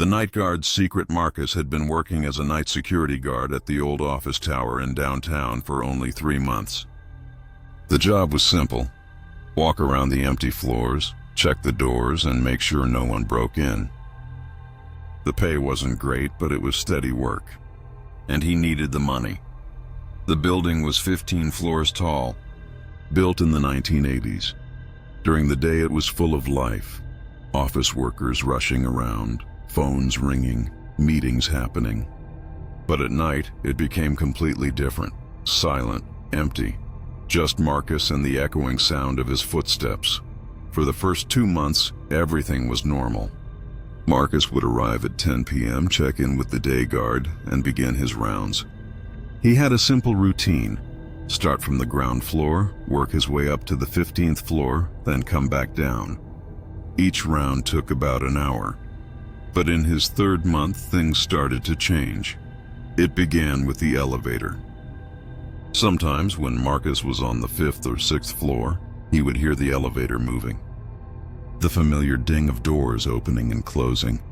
The night guard's secret Marcus had been working as a night security guard at the old office tower in downtown for only 3 months. The job was simple. Walk around the empty floors, check the doors, and make sure no one broke in. The pay wasn't great, but it was steady work. And he needed the money. The building was 15 floors tall, built in the 1980s. During the day it was full of life. Office workers rushing around, phones ringing, meetings happening. But at night, it became completely different. Silent, empty. Just Marcus and the echoing sound of his footsteps. For the first 2 months, everything was normal. Marcus would arrive at 10 p.m., check in with the day guard, and begin his rounds. He had a simple routine. Start from the ground floor, work his way up to the 15th floor, then come back down. Each round took about an hour. But in his 3rd month, things started to change. It began with the elevator. Sometimes when Marcus was on the 5th or 6th floor, he would hear the elevator moving. The familiar ding of doors opening and closing.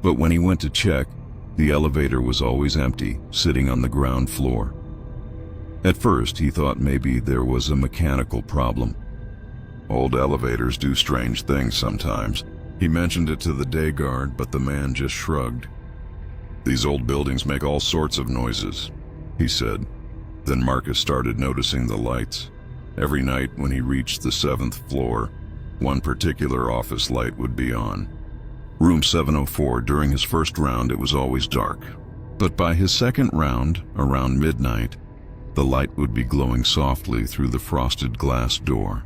But when he went to check, the elevator was always empty, sitting on the ground floor. At first, he thought maybe there was a mechanical problem. Old elevators do strange things sometimes. He mentioned it to the day guard, but the man just shrugged. "These old buildings make all sorts of noises," he said. Then Marcus started noticing the lights. Every night when he reached the 7th floor, one particular office light would be on. Room 704, during his first round, it was always dark. But by his 2nd round, around midnight, the light would be glowing softly through the frosted glass door.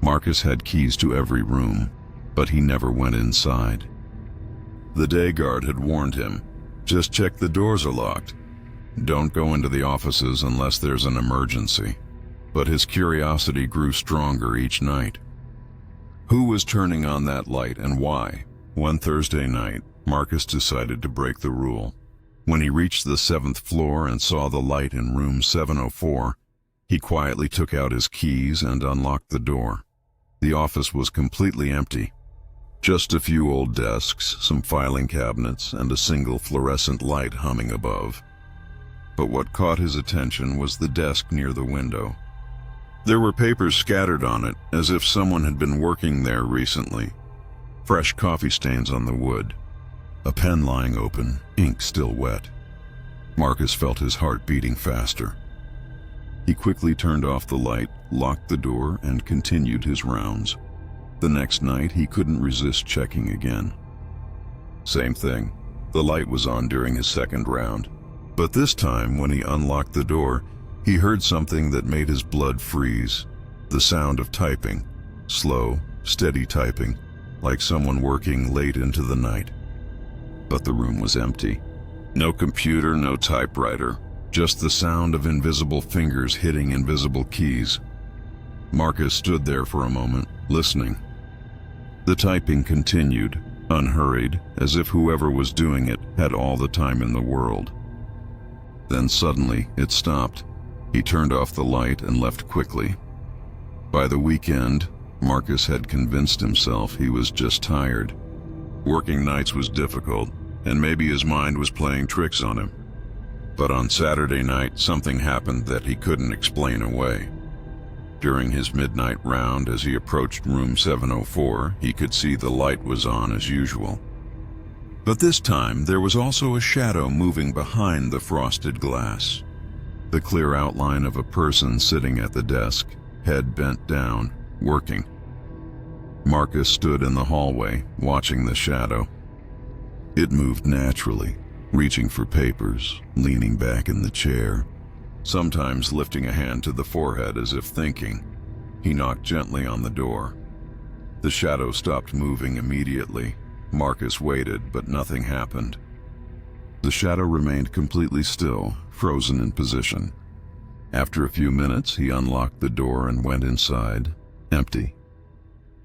Marcus had keys to every room, but he never went inside. The day guard had warned him, "Just check the doors are locked. Don't go into the offices unless there's an emergency." But his curiosity grew stronger each night. Who was turning on that light and why? One Thursday night, Marcus decided to break the rule. When he reached the 7th floor and saw the light in room 704, he quietly took out his keys and unlocked the door. The office was completely empty. Just a few old desks, some filing cabinets, and a single fluorescent light humming above. But what caught his attention was the desk near the window. There were papers scattered on it, as if someone had been working there recently. Fresh coffee stains on the wood. A pen lying open, ink still wet. Marcus felt his heart beating faster. He quickly turned off the light, locked the door, and continued his rounds. The next night, he couldn't resist checking again. Same thing. The light was on during his 2nd round. But this time, when he unlocked the door, he heard something that made his blood freeze. The sound of typing. Slow, steady typing, like someone working late into the night. But the room was empty. No computer, no typewriter, just the sound of invisible fingers hitting invisible keys. Marcus stood there for a moment, listening. The typing continued, unhurried, as if whoever was doing it had all the time in the world. Then suddenly, it stopped. He turned off the light and left quickly. By the weekend, Marcus had convinced himself he was just tired. Working nights was difficult, and maybe his mind was playing tricks on him. But on Saturday night, something happened that he couldn't explain away. During his midnight round, as he approached room 704, he could see the light was on as usual. But this time, there was also a shadow moving behind the frosted glass. The clear outline of a person sitting at the desk, head bent down, working. Marcus stood in the hallway, watching the shadow. It moved naturally, reaching for papers, leaning back in the chair, sometimes lifting a hand to the forehead as if thinking. He knocked gently on the door. The shadow stopped moving immediately. Marcus waited, but nothing happened. The shadow remained completely still, frozen in position. After a few minutes, he unlocked the door and went inside, empty,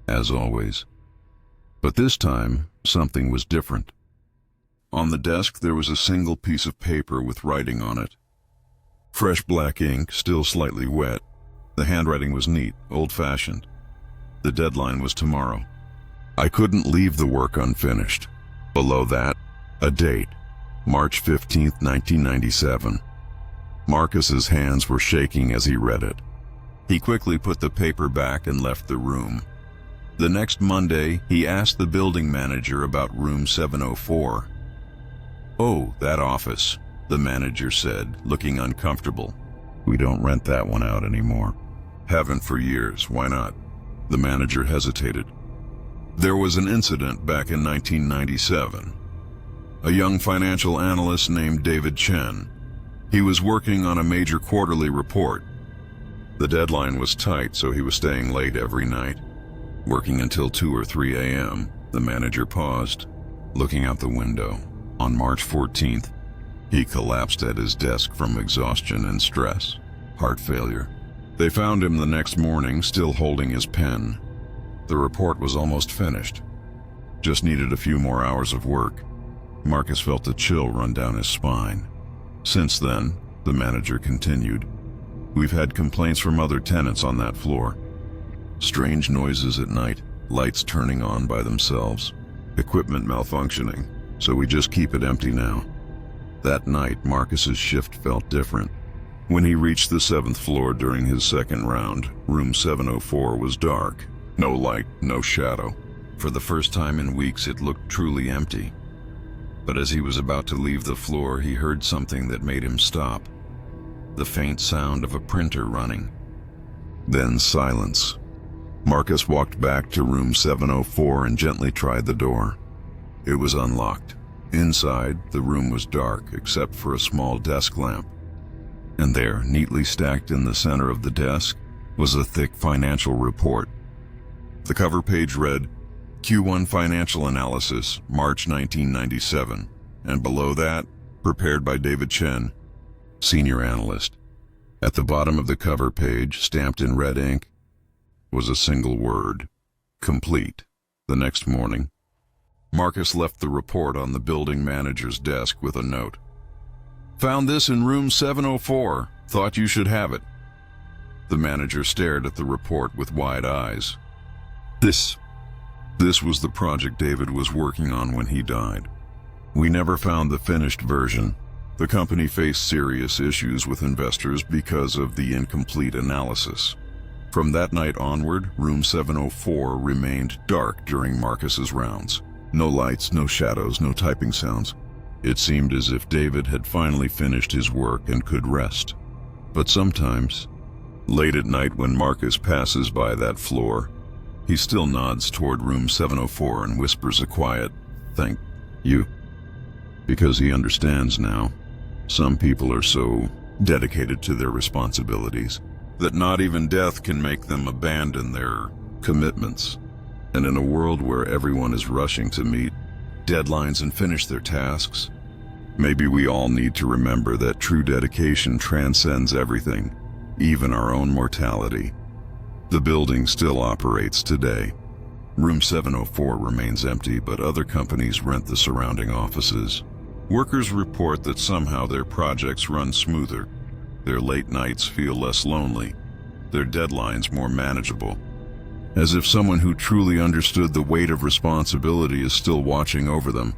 as always. But this time, something was different. On the desk, there was a single piece of paper with writing on it. Fresh black ink, still slightly wet. The handwriting was neat, old-fashioned. The deadline was tomorrow. "I couldn't leave the work unfinished," Below that, a date, March 15, 1997. Marcus's hands were shaking as he read it. He quickly put the paper back and left the room. The next Monday, he asked the building manager about room 704. "Oh, that office," the manager said, looking uncomfortable. "We don't rent that one out anymore." "Haven't for years, why not?" The manager hesitated. "There was an incident back in 1997. A young financial analyst named David Chen. He was working on a major quarterly report. The deadline was tight, so he was staying late every night, working until 2 or 3 a.m. The manager paused, looking out the window. On March 14th, he collapsed at his desk from exhaustion and stress, heart failure. They found him the next morning, still holding his pen. The report was almost finished. Just needed a few more hours of work. Marcus felt a chill run down his spine. Since then, the manager continued, we've had complaints from other tenants on that floor. Strange noises at night, lights turning on by themselves, equipment malfunctioning, so we just keep it empty now. That night, Marcus's shift felt different. When he reached the 7th floor during his second round, room 704 was dark. No light, no shadow. For the first time in weeks, it looked truly empty. But as he was about to leave the floor, he heard something that made him stop. The faint sound of a printer running. Then silence. Marcus walked back to room 704 and gently tried the door. It was unlocked. Inside, the room was dark except for a small desk lamp. And there, neatly stacked in the center of the desk, was a thick financial report. The cover page read, Q1 Financial Analysis, March 1997, and below that, prepared by David Chen, Senior Analyst. At the bottom of the cover page, stamped in red ink, was a single word, complete. The next morning, Marcus left the report on the building manager's desk with a note. Found this in room 704, thought you should have it. The manager stared at the report with wide eyes. This was the project David was working on when he died. We never found the finished version. The company faced serious issues with investors because of the incomplete analysis. From that night onward, room 704 remained dark during Marcus's rounds. No lights, no shadows, no typing sounds. It seemed as if David had finally finished his work and could rest. But sometimes, late at night when Marcus passes by that floor, he still nods toward room 704 and whispers a quiet, "Thank you." Because he understands now. Some people are so dedicated to their responsibilities that not even death can make them abandon their commitments. And in a world where everyone is rushing to meet deadlines and finish their tasks, maybe we all need to remember that true dedication transcends everything, even our own mortality. The building still operates today. Room 704 remains empty, but other companies rent the surrounding offices. Workers report that somehow their projects run smoother. Their late nights feel less lonely. Their deadlines more manageable. As if someone who truly understood the weight of responsibility is still watching over them.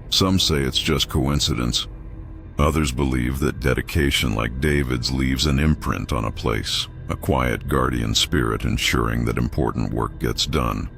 Some say it's just coincidence. Others believe that dedication like David's leaves an imprint on a place, a quiet guardian spirit ensuring that important work gets done.